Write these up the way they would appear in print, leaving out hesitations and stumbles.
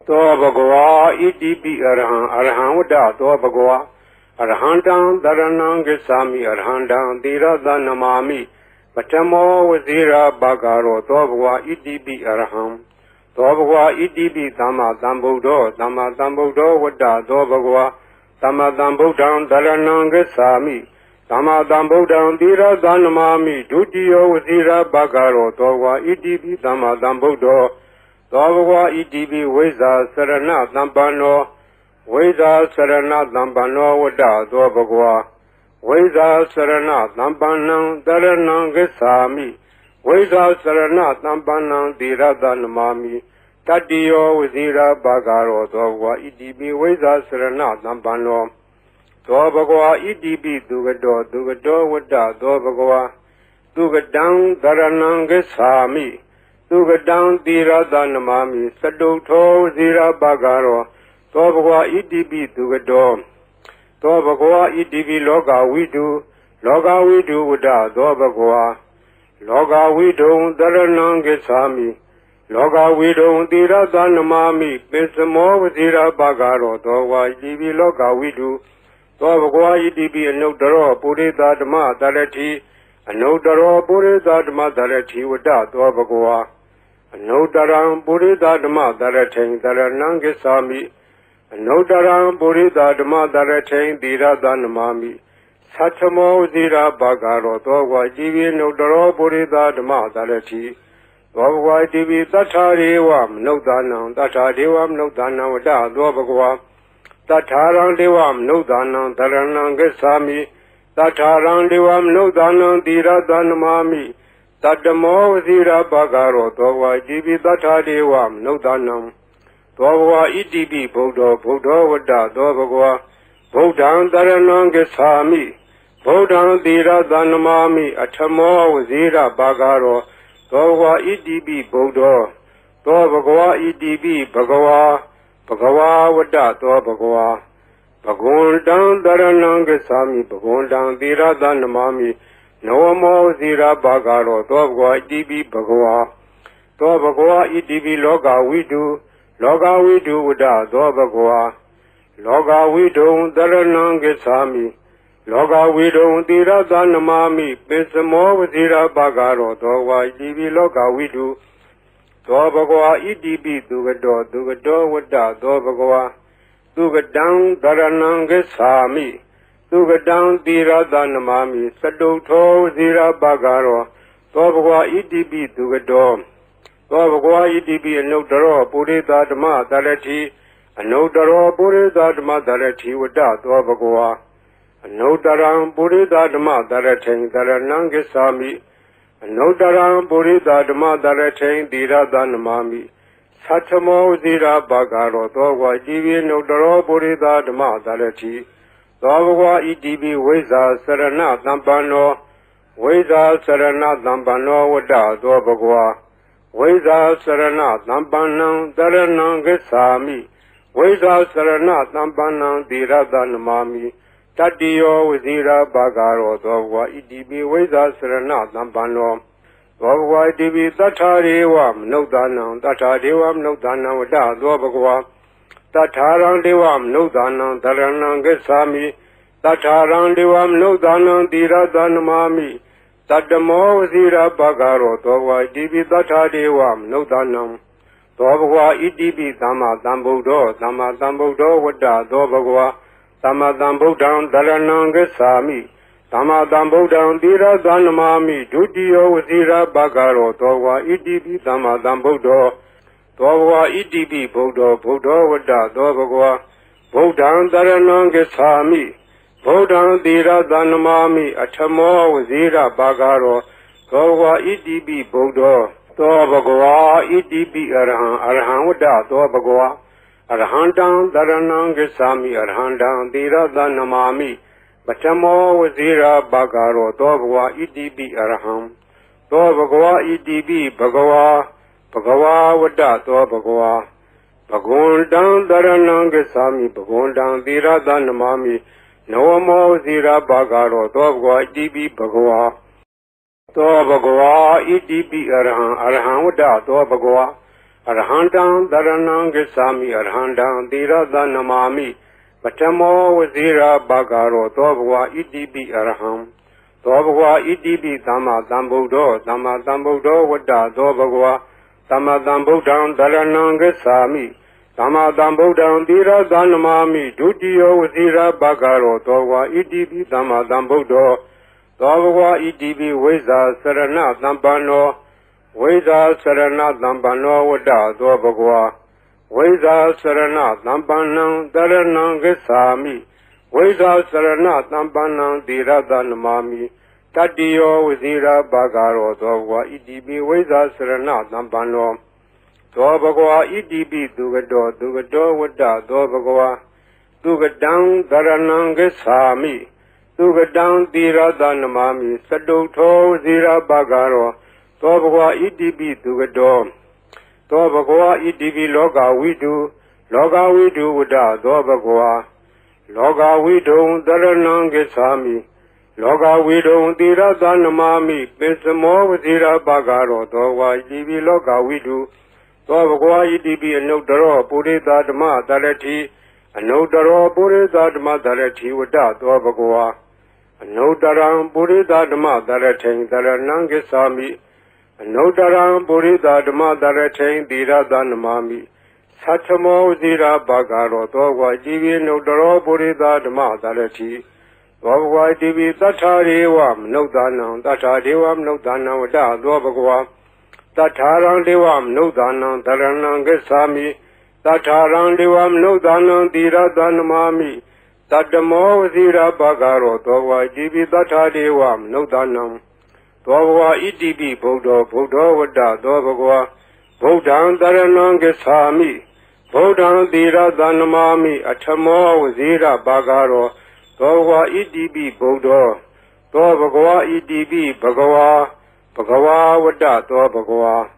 သောဘဂဝါဣတိပိအရဟံအရဟံဝတ္တသောဘဂဝါအရဟံတံတရဏံဂစ္ဆာမိအရဟံတံသီရသနမာမိပထမောဝဇိရာဘာဂရောသောဘဂဝါဣတိပိအရဟံသောဘဂဝါဣတိပိသမ္မာသမ္ဗုဒ္ဓောသမ္မာသမ္ဗုဒ္ဓောဝတ္တသောဘဂဝါသမ္မာသမ္ဗုဒ္ဓံတရဏံဂစ္ဆာမိသမ္မာသမ္ဗုဒ္ဓံသီရသနမာမိဒုတိယောဝဇိရာဘာဂရောသောဘဂဝါဣတိပိသမ္မာသမ္ဗုဒ္ဓောသောဘဂဝါဣတိပိဝိဇ္ဇာစရဏသမ္ပန္နောဝိဇ္ဇာစရဏသမ္ပန္နောဝတ္တသောဘဂဝါဝိဇ္ဇာစရဏသမ္ပန္နံတရဏံဂစ္ဆာမိဝိဇ္ဇာစရဏသမ္ပန္နံသီရသနမာမိတတ္တိယောဝဇိရာဘာဂရောသောဘဂဝါဣတိပိဝိဇ္ဇာစရဏသမ္ပန္နောသောဘဂဝါဣတိပိသူကတောဝတ္တသောဘဂဝါသူကတံတရဏံဂစ္ဆာမိသူကတံသီရသနမာမိစတုထောဝဇိရာဘာဂရောသောဘဂဝါဣတိပိသူကတောသောဘဂဝါဣတိပိလောကဝိတုဝတ္တသောဘဂဝါလောကဝိတုံတရဏံဂစ္ဆာမိလောကဝိတုံသီရသနမာမိပိစမောဝဇိရာဘာဂရောသောဘဂဝါဣတိပိလောကဝိတုသောဘဂဝါဣတိပိအနုတ္တရောပုရိသဓမ္မတရတိအနုတ္တရောပုရိသဓမ္မတရတိဝတ္တသောဘဂဝါအနုတ္တရံပုရိသဓမ္မတရထိန်တရဏံဂစ္ဆာမိအနုတ္တရံပုရိသဓမ္မတရထိန်သီရသနမာမိသတ္ထမောဝဇိရာဘာဂရောသောဘဂဝါဣတိပိအနုတ္တရောပုရိသဓမ္မတရတိသောဘဂဝါဣတိပိသတ္ထာရေဝမနုဿာနံသတ္ထာဒေဝမနုဿာနံဝတ္တသောဘဂဝါသတ္ထာရံဒေဝမနုဿာနံတရဏံဂစ္ဆာမိသတ္ထာရံဒေဝမနုဿာနံသီရသနမာမိတတ္တမောဝဇိရာဘာဂရောသောဘဂဝါဣတိပိသတ္ထာဒေဝမနုဿာနံသောဘဂဝါဣတိပိဗုဒ္ဓောဝတ္တသောဘဂဝါဗုဒ္ဓံတရဏံဂစ္ဆာမိဗုဒ္ဓံသီရသနမာမိအထမောဝဇိရာဘာဂရောသောဘဂဝါဣတိပိဗုဒ္ဓောသောဘဂဝါဣတိပိဘဂဝါဝတ္တသောဘဂဝါဘဂဝန္တံတရဏံဂစ္ဆာမိဘဂဝန္တံသီရသနမာမိနဝမောဇိရာဘာဂရောသောဘဂဝါဣတိပိဘဂဝါသောဘဂဝါဣတိပိလောကဝိတုဝတ္တသောဘဂဝါလောကဝိတုံတရဏံဂစ္ဆာမိလောကဝိတုံသီရသနမာမိပိစမောဝဇိရာဘာဂရောသောဘဂဝါဣတိပိလောကဝိတုသောဘဂဝါဣတိပိသူကတောဝတ္တသောဘဂဝါသူကတံတရဏံဂစ္ဆာမိသူကတံသီရသနမာမိစတုထောဝဇိရာဘာဂရောသောဘဂဝါဣတိပိသူကတောသောဘဂဝါဣတိပိအနုတ္တရောပုရိသဓမ္မတရတိအနုတ္တရောပုရိသဓမ္မတရတိဝတ္တသောဘဂဝါအနုတ္တရံပုရိသဓမ္မတရထိန်တရဏံဂစ္ဆာမိအနုတ္တရံပုရိသဓမ္မတရထိန်သီရသနမာမိသတ္ထမောဝဇိရာဘာဂရောသောဘဂဝါဣတိပိအနုတ္တရောပုရိသဓမ္မတရတိသောဘဂဝါဣတိပိဝိဇ္ဇာစရဏသမ္ပန္နောဝိဇ္ဇာစရဏသမ္ပန္နောဝတ္တသောဘဂဝါဝိဇ္ဇာစရဏသမ္ပန္နံတရဏံဂစ္ဆာမိဝိဇ္ဇာစရဏသမ္ပန္နံသီရသနမာမိတတ္တိယောဝဇိရာဘာဂရောသောဘဂဝါဣတိပိဝိဇ္ဇာစရဏသမ္ပန္နောသောဘဂဝါဣတိပိသတ္ထာရေဝမနုဿာနံသတ္ထာဒေဝမနုဿာနံဝတ္တသောဘဂဝါသတ္ထာရံဒေဝမနုဿာနံတရဏံဂစ္ဆာမိသတ္ထာရံဒေဝမနုဿာနံသီရသနမာမိတတ္တမောဝဇိရာဘာဂရောသောဘဂဝါဣတိပိသတ္ထာဒေဝမနုဿာနံသောဘဂဝါဣတိပိသမ္မာသမ္ဗုဒ္ဓောဝတ္တသောဘဂဝါသမ္မာသမ္ဗုဒ္ဓံတရဏံဂစ္ဆာမိသမ္မာသမ္ဗုဒ္ဓံသီရသနမာမိဒုတိယောဝဇိရာဘာဂရောသောဘဂဝါဣတိပိသမ္မာသမ္ဗုဒ္ဓောသောဘဂဝါဣတိပိဗုဒ္ဓောဝတ္တသောဘဂဝါဗုဒ္ဓံတရဏံဂစ္ဆာမိဗုဒ္ဓံသီရသနမာမိအထမောဝဇိရာဘာဂရောသောဘဂဝါဣတိပိဗုဒ္ဓောသောဘဂဝါဣတိပိအရဟံဝတ္တသောဘဂဝါအရဟံတံတရဏံဂစ္ဆာမိအရဟံတံသီရသနမာမိပထမောဝဇိရာဘာဂရောသောဘဂဝါဣတိပိအရဟံသောဘဂဝါဣတိပိဘဂဝါဝတ္တသောဘဂဝါဘဂဝန္တံတရဏံဂစ္ဆာမိဘဂဝန္တံသီရသနမာမိနဝမောဝဇိရာဘာဂရောသောဘဂဝါဣတိပိဘဂဝါသောဘဂဝါဣတိပိအရဟံဝတ္တသောဘဂဝါ Arhandam Dharanam Gacchami Arhandam Tirada Namami Patamo Vazira Bhagaro Dobhwa Idibi Arham Dobhwa Idibi Dhamma Dhambuddho Dhamma Dhambuddho Vada Dobhwa Dhamma Dhambuddham Dharanam Gacchami Dhamma Dhambuddham Tirada Namami Dutiyo Vazira Bhagaro Dobhwa Idibi Dhamma Dhambuddho Dobhwa Idibi Veza Sarana Dhampano Veda Sarana Dhampano Vada Dobhwa Veda Sarana Dhampanam Dharanam Gacchami Veda Sarana Dhampanam Tirada Namami Tatiyo Vazira Bhagaro Dobhwa Idibi Veda Sarana Dhampano Dobhwa Idibi Dugado Dugado Vada Dobhwa Dugadam Dharanam Gacchami Dugadam Tirada Namami Saduto Vazira Bhagaro Dobhwa Idibi Dugado Dobhwa Idibi Loga Vidu Vada Dobhwa Loga Vidu Dharanam Gacchami Loga Vidu Tirada Namami Pisamo Vazira Bhagaro Dobhwa Idibi Loga Vidu Dobhwa Idibi Anudaro Purita Dhamma Dharati Anudaro Purita Dhamma Dharati Vada Dobhwa Anudaram Purita Dhamma Dharati Dharanam Gacchami Anudaram Purita Dhamma Dharati Tirada Namami Satamo Vazira Bhagaro Dobhwa Idibi Anudaro Purita Dhamma Dharati Dobhwa Idibi Tatharivam Nudanam Tatharivam Nudanam Vada Dobhwa Tatharam Devam Nudanam Dharanam Gacchami Tatharam Devam Nudanam Tirada Namami Tatamo Vazira Bhagaro Dobhwa Idibi Tathadevam Nudanam Dobhwa Idibi Buddha Vada Dobhwa Buddham Dharanam Gacchami Buddham Tirada Namami Atamo Vazira Bhagaro Dobhwa Idibi Buddha Dobhwa Idibi Bhagava Vada Dobhwa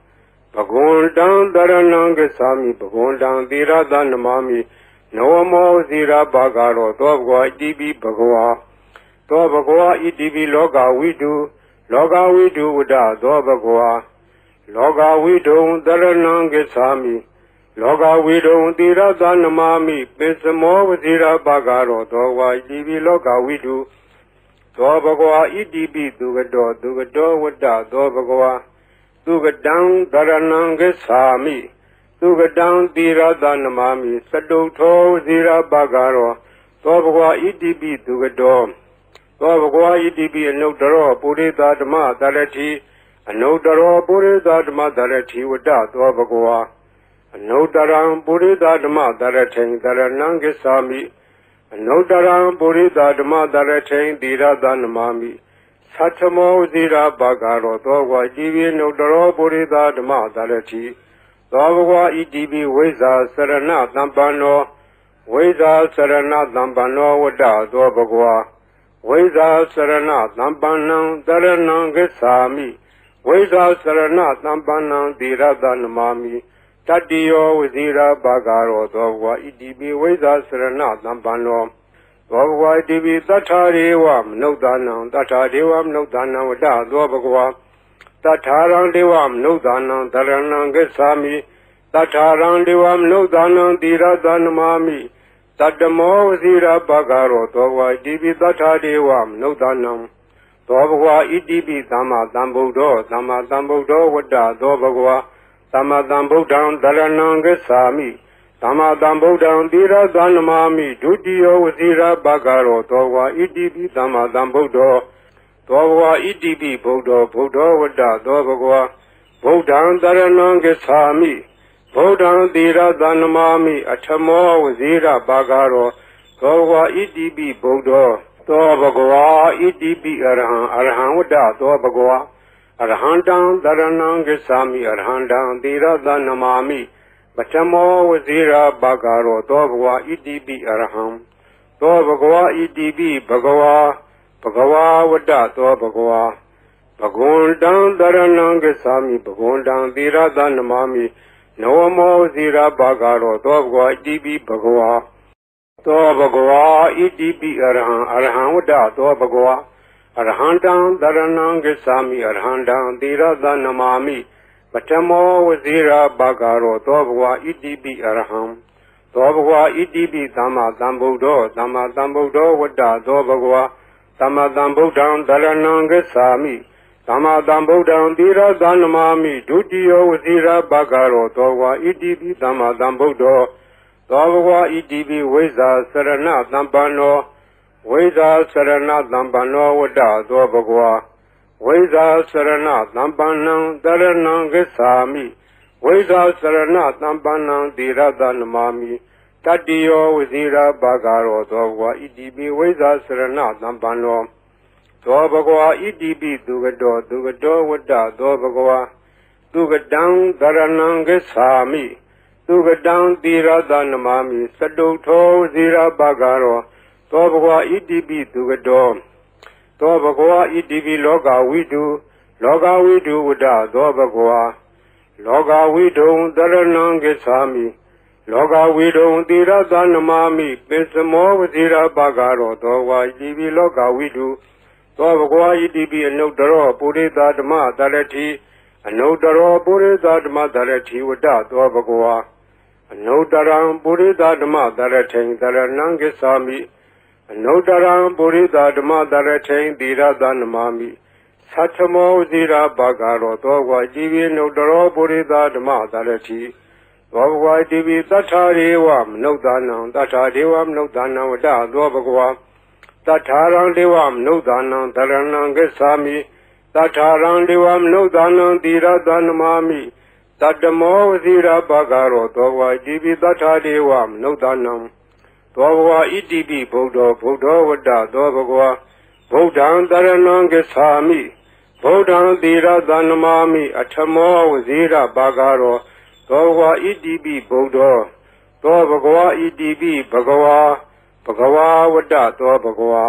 Bhagundam Dharanam Gacchami Bhagundam Tirada Namami Nawamo Vazira Bhagaro Dobhwa Idibi Bhagava Dobhwa Idibi Loga Vidu Vada Dobhwa Loga Vidu Dharanam Gacchami Loga Vidu Tirada Namami Pisamo Vazira Bhagaro Dobhwa Idibi Loga Vidu Dobhwa Idibi Dugado Vada Dobhwa Dugadam Dharanam Gacchami Dugadam Tirada Namami Saduto Vazira Bhagaro Dobhwa Idibi Dugado Dobhwa Idibi Anudaro Purita Dhamma Dharati Anudaro Purita Dhamma Dharati Vada Dobhwa Anudaram Purita Dhamma Dharati Dharanam Gacchami Anudaram Purita Dhamma Dharati Tirada Namami Satamo Vazira Bhagaro Dobhwa Idibi Anudaro Purita Dhamma Dharati Dobhwa Idibi Veza Sarana Dhampano Veza Sarana Dhampano Vada Dobhwa Veza Sarana Dhampanam Dharanam Gacchami Veza Sarana Dhampanam Tirada Namami Tatiyo Vazira Bhagaro Dobhwa Idibi Veza Sarana Dhampano Dobhwa Idibi Tathadevam Nudanam Vada Dobhwa Tatharam Devam Nudanam Dharanam Gacchami Tatharam Devam Nudanam Tirada Namami Tatamo Vazira Bhagaro Dobhwa Idibi Tathadevam Nudanam Dobhwa Idibi Dhamma Dhambuddho Vada Dobhwa Dhamma Dhambuddham Dharanam Gacchami Dhamma Dhambuddham Tirada Namami Dutiyo Vazira Bhagaro Dobhwa Idibi Dhamma Dhambuddho Dobhwa Idibi Buddha Vada Dobhwa Buddham Dharanam Gacchami Buddham Tirada Namami Atamo Vazira Bhagaro Dobhwa Idibi Buddha Dobhwa Idibi Arham Vada Dobhwa Arhandam Dharanam Gacchami Arhandam Tirada Namami Patamo Vazira Bhagaro Dobhwa Idibi Arham Dobhwa Idibi Bhagava Vada Dobhwa Bhagundam Dharanam Gacchami Bhagundam Tirada Namami Nawamo Vazira Bhagaro Dobhwa Idibi Bhagava Dobhwa Idibi Arham Vada Dobhwa Arhandam Dharanam Gacchami Arhandam Tirada Namami ပထမောဝဇိရာဘာဂရောသောဘဂဝါဣတိပိအရဟံသောဘဂဝါဣတိပိသမ္မာသမ္ဗုဒ္ဓောသမ္မာသမ္ဗုဒ္ဓောဝတ္တသောဘဂဝါသမ္မာသမ္ဗုဒ္ဓံတရဏံဂစ္ဆာမိသမ္မာသမ္ဗုဒ္ဓံသီရသနမာမိဒုတိယောဝဇိရာဘာဂရောသောဘဂဝါဣတိပိသမ္မာသမ္ဗုဒ္ဓောသောဘဂဝါဣတိပိဝိဇာစရဏသမ္ပန္နောဝိဇာစရဏသမ္ပန္နောဝတ္တသောဘဂဝါဝိဇာစရဏသမ္ပန္နံတရဏံဂစ္ဆာမိဝိဇာစရဏသမ္ပန္နံသီရသနမာမိတတ္တိယောဝဇိရာဘာဂရောသောဘဂဝါဣတိပိဝိဇာစရဏသမ္ပန္နောသောဘဂဝါဣတိပိသူကတောဝတ္တသောဘဂဝါသူကတံတရဏံဂစ္ဆာမိသူကတံသီရသနမာမိစတုထောဝဇိရာဘာဂရောသောဘဂဝါဣတိပိသူကတောသောဘဂဝါဣတိပိလောကဝိတုဝတ္တသောဘဂဝါလောကဝိတုံတရဏံဂစ္ဆာမိလောကဝိတုံသီရသနမာမိပိစမောဝဇိရာဘာဂရောသောဘဂဝါဣတိပိလောကဝိတုသောဘဂဝါဣတိပိအနုတ္တရောပုရိသဓမ္မတရတိအနုတ္တရောပုရိသဓမ္မတရတိဝတ္တသောဘဂဝါအနုတ္တရံပုရိသဓမ္မတရထိန်တရဏံဂစ္ဆာမိအနုတ္တရံပုရိသဓမ္မတရထိန်သီရသနမာမိသတ္ထမောဇိရာဘာဂရောသောဘဂဝါဣတိပိအနုတ္တရောပုရိသဓမ္မတရတိသောဘဂဝါဣတိပိသတ္ထာရေဝမနုဿာနံသတ္ထာဒေဝမနုဿာနံဝတ္တသောဘဂဝါသတ္ထာရံဒေဝမနုဿာနံတရဏံဂစ္ဆာမိသတ္ထာရံဒေဝမနုဿာနံသီရသနမာမိတတ္တမောဝဇိရာဘာဂရောသောဘဂဝါဣတိပိသတ္ထာဒေဝမနုဿာနံသောဘဂဝါဣတိပိဗုဒ္ဓောဝတ္တသောဘဂဝါဗုဒ္ဓံတရဏံဂစ္ဆာမိဗုဒ္ဓံသီရသနမာမိအထမောဝဇိရာဘာဂရောသောဘဂဝါဣတိပိဗုဒ္ဓောသောဘဂဝါဣတိပိဘဂဝါဝတ္တသောဘဂဝါ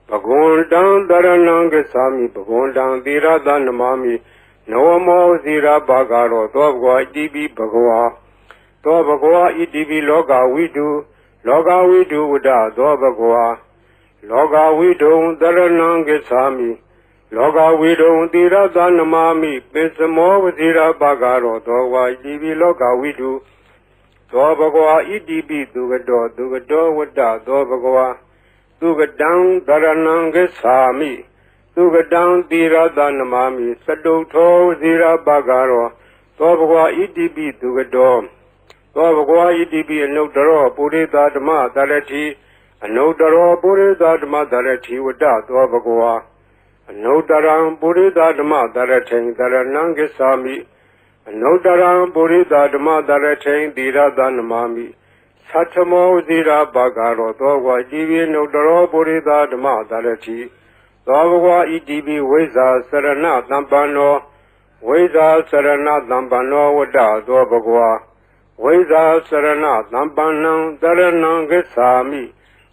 ဘဂဝန္တံတရဏံဂစ္ဆာမိဘဂဝန္တံသီရသနမာမိနဝမောဝဇိရာဘာဂရောသောဘဂဝါဣတိပိဘဂဝါသောဘဂဝါဣတိပိလောကဝိတုဝတ္တသောဘဂဝါလောကဝိတုံတရဏံဂစ္ဆာမိလောကဝိတုံသီရသနမာမိပိစမောဝဇိရာဘာဂရောသောဘဂဝါဣတိပိလောကဝိတုသောဘဂဝါဣတိပိသူကတောဝတ္တသောဘဂဝါသူကတံတရဏံဂစ္ဆာမိသူကတံသီရသနမာမိစတုထောဝဇိရာဘာဂရောသောဘဂဝါဣတိပိသူကတောသောဘဂဝါဣတိပိအနုတ္တရောပုရိသဓမ္မတရတိအနုတ္တရောပုရိသဓမ္မတရတိဝတ္တသောဘဂဝါအနုတ္တရံပုရိသဓမ္မတရထိန်တရဏံဂစ္ဆာမိအနုတ္တရံပုရိသဓမ္မတရထိန်သီရသနမာမိသတ္ထမောဇိရာဘာဂရောသောဘဂဝါဣတိပိအနုတ္တရောပုရိသဓမ္မတရတိသောဘဂဝါဣတိပိဝိဇာစရဏသမ္ပန္နောဝိဇာစရဏသမ္ပန္နောဝတ္တသောဘဂဝါဝိဇာစရဏသမ္ပန္နံတရဏံဂစ္ဆာမိ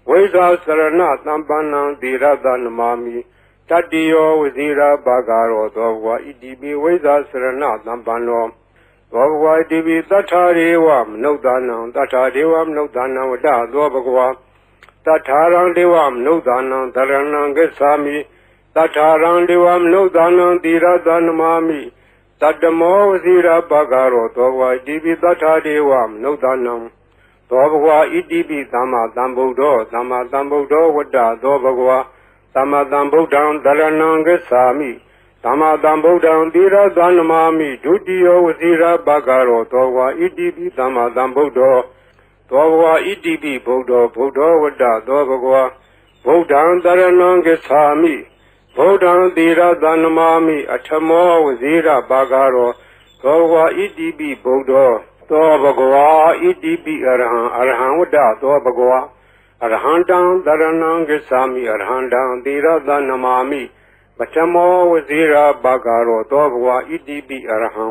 ဝိဇာစရဏသမ္ပန္နံသီရသနမာမိတတ္တိယောဝဇိရာဘာဂရောသောဘဂဝါဣတိပိဝိဇာစရဏသမ္ပန္နောသောဘဂဝါဣတိပိသတ္ထာရေဝမနုဿာနံသတ္ထာဒေဝမနုဿာနံဝတ္တသောဘဂဝါသတ္ထာရံဒေဝမနုဿာနံတရဏံဂစ္ဆာမိသတ္ထာရံဒေဝမနုဿာနံသီရသနမာမိတတ္တမောဝဇိရာဘာဂရောသောဘဂဝါဣတိပိသတ္ထာဒေဝမနုဿာနံသောဘဂဝါဣတိပိသမ္မာသမ္ဗုဒ္ဓောဝတ္တသောဘဂဝါသမ္မာသမ္ဗုဒ္ဓံတရဏံဂစ္ဆာမိသမ္မာသမ္ဗုဒ္ဓံသီရသနမာမိဒုတိယောဝဇိရာဘာဂရောသောဘဂဝါဣတိပိသမ္မာသမ္ဗုဒ္ဓောသောဘဂဝါဣတိပိဗုဒ္ဓောဝတ္တသောဘဂဝါဗုဒ္ဓံတရဏံဂစ္ဆာမိဗုဒ္ဓံသီရသနမာမိအထမောဝဇိရာဘာဂရောသောဘဂဝါဣတိပိဗုဒ္ဓောသောဘဂဝါဣတိပိအရဟံဝတ္တသောဘဂဝါအရဟံတံတရဏံဂစ္ဆာမိအရဟံတံသီရသနမာမိပထမောဝဇိရာဘာဂရောသောဘဂဝါဣတိပိအရဟံ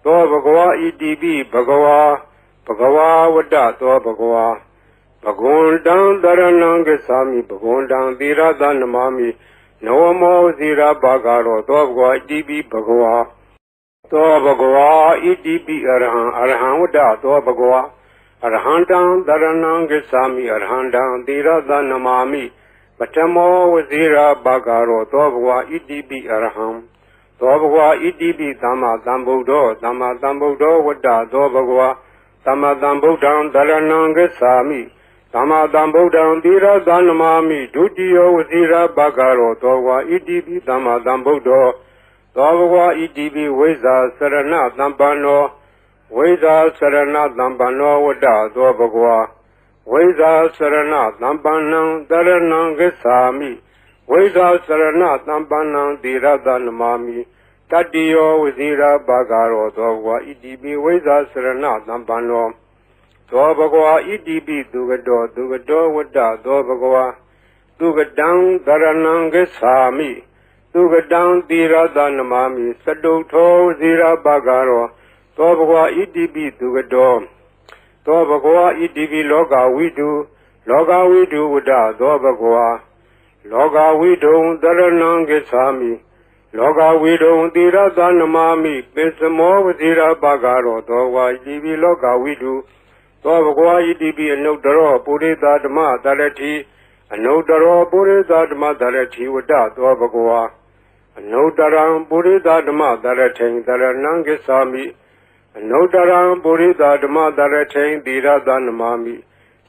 သောဘဂဝါဣတိပိဘဂဝါဝတ္တသောဘဂဝါဘဂဝန္တံတရဏံဂစ္ဆာမိဘဂဝန္တံသီရသနမာမိနဝမောဇိရာဘာဂရောသောဘဂဝါဣတိပိဘဂဝါသောဘဂဝါဣတိပိအရဟံဝတ္တသောဘဂဝါအရဟံတံတရဏံဂစ္ဆာမိအရဟံတံသီရသနမာမိပထမောဝဇိရာဘာဂရောသောဘဂဝါဣတိပိအရဟံ သောဘဂဝါဣတိပိသမ္မာသမ္ဗုဒ္ဓောသမ္မာသမ္ဗုဒ္ဓောဝတ္တသောဘဂဝါသမ္မာသမ္ဗုဒ္ဓံတရဏံဂစ္ဆာမိသမ္မာသမ္ဗုဒ္ဓံသီရသနမာမိဒုတိယောဝစီရဘဂရောသောဘဂဝါဣတိပိသမ္မာသမ္ဗုဒ္ဓောသောဘဂဝါဣတိပိဝိဇ္ဇာစရဏသမ္ပန္နောဝိဇ္ဇာစရဏသမ္ပန္နောဝတ္တသောဘဂဝါဝိဇ္ဇာစရဏသမ္ပန္နံတရဏံဂစ္ဆာမိဝိဇ္ဇာစရဏသမ္ပန္နံသီရသနမာမိတတ္တိယောဝစီရဘဂရောသောဘဂဝါဣတိပိဝိဇ္ဇာစရဏသမ္ပန္နောသောဘဂဝါဣတိပိသူကတောဝတ္တသောဘဂဝါသူကတံတရဏံဂစ္ဆာမိသူကတံသီရသနမာမိစတုထောဝစီရဘဂရောသောဘဂဝါဣတိပိသူကတောသောဘဂဝါဣတိပိလောကဝိတုဝတ္တသောဘဂဝါလောကဝိတုံတရဏံဂစ္ဆာမိလောကဝိတုံသီရသနမာမိပိစမောဝစီရဘဂရောသောဘဂဝါဣတိပိလောကဝိတုသောဘဂဝါဣတိပိအနုတ္တရောပုရိသဓမ္မတရတိအနုတ္တရောပုရိသဓမ္မတရတိဝတ္တသောဘဂဝါအနုတ္တရံပုရိသဓမ္မတရထိန်တရဏံဂစ္ဆာမိအနုတ္တရံပုရိသဓမ္မတရထိန်သီရသနမာမိ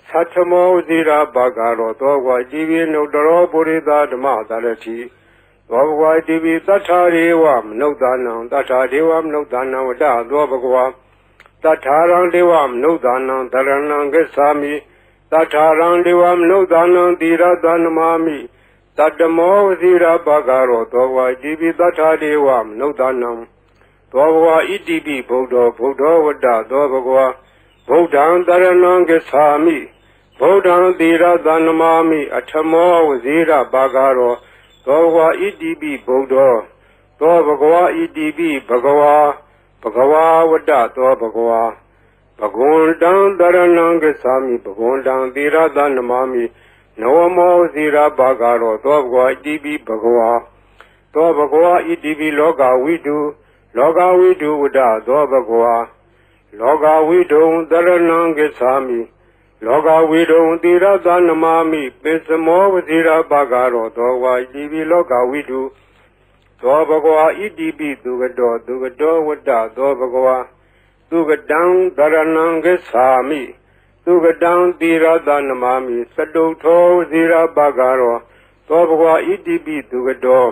သတ္ထမောဇိရာဘဂရောသောဘဂဝါဣတိပိအနုတ္တရောပုရိသဓမ္မတရတိသောဘဂဝါဣတိပိသတ္ထာရေဝမနုဿာနံသတ္ထာဒေဝမနုဿာနံဝတ္တသောဘဂဝါတထာရံဒေဝမနုဿာနံတရဏံဂစ္ဆာမိတထာရံဒေဝမနုဿာနံသီရသနမာမိတတ္တမောဝစီရဘဂရောသောဘဂဝါဣတိပိတထာဒေဝမနုဿာနံသောဘဂဝါဣတိပိဗုဒ္ဓောဝတ္တသောဘဂဝါဗုဒ္ဓံတရဏံဂစ္ဆာမိဗုဒ္ဓံသီရသနမာမိအထမောဝစီရဘဂရောသောဘဂဝါဣတိပိဗုဒ္ဓောသောဘဂဝါဣတိပိဘဂဝါဝတ္တသောဘဂဝါဘဂဝန္တံတရဏံဂစ္ဆာမိဘဂဝန္တံသီရသနမာမိနဝမောဇိရာဘဂရောသောဘဂဝါဣတိပိဘဂဝါသောဘဂဝါဣတိပိလောကဝိတုဝတ္တသောဘဂဝါလောကဝိတုံတရဏံဂစ္ဆာမိလောကဝိတုံသီရသနမာမိပိစမောဝဇိရာဘဂရောသောဘဂဝါဣတိပိလောကဝိတုသောဘဂဝါဣတိပိသူကတောဝတ္တသောဘဂဝါသူကတံတရဏံဂစ္ဆာမိသူကတံသီရသနမာမိစတုထောဝစီရဘဂရောသောဘဂဝါဣတိပိသူကတော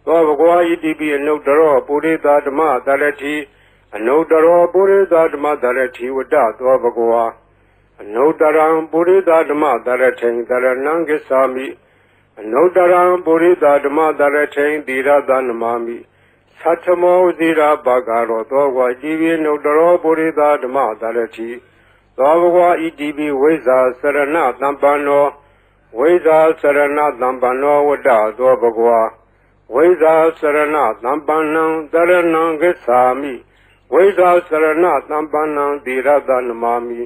သောဘဂဝါဣတိပိအနုတ္တရောပုရိသဓမ္မတရတိအနုတ္တရောပုရိသဓမ္မတရတိဝတ္တသောဘဂဝါအနုတ္တရံပုရိသဓမ္မတရထိန်တရဏံဂစ္ဆာမိအနုတ္တရံပုရိသဓမ္မတရထိန်သီရသနမာမိသတ္ထမောဇိရာဘဂရောသောဘဂဝါဣတိပိအနုတ္တရောပုရိသဓမ္မတရတိသောဘဂဝါဣတိပိဝိဇ္ဇာစရဏသမ္ပန္နောဝိဇ္ဇာစရဏသမ္ပန္နောဝတ္တသောဘဂဝါဝိဇ္ဇာစရဏသမ္ပန္နံတရဏံဂစ္ဆာမိဝိဇ္ဇာစရဏသမ္ပန္နံသီရသနမာမိ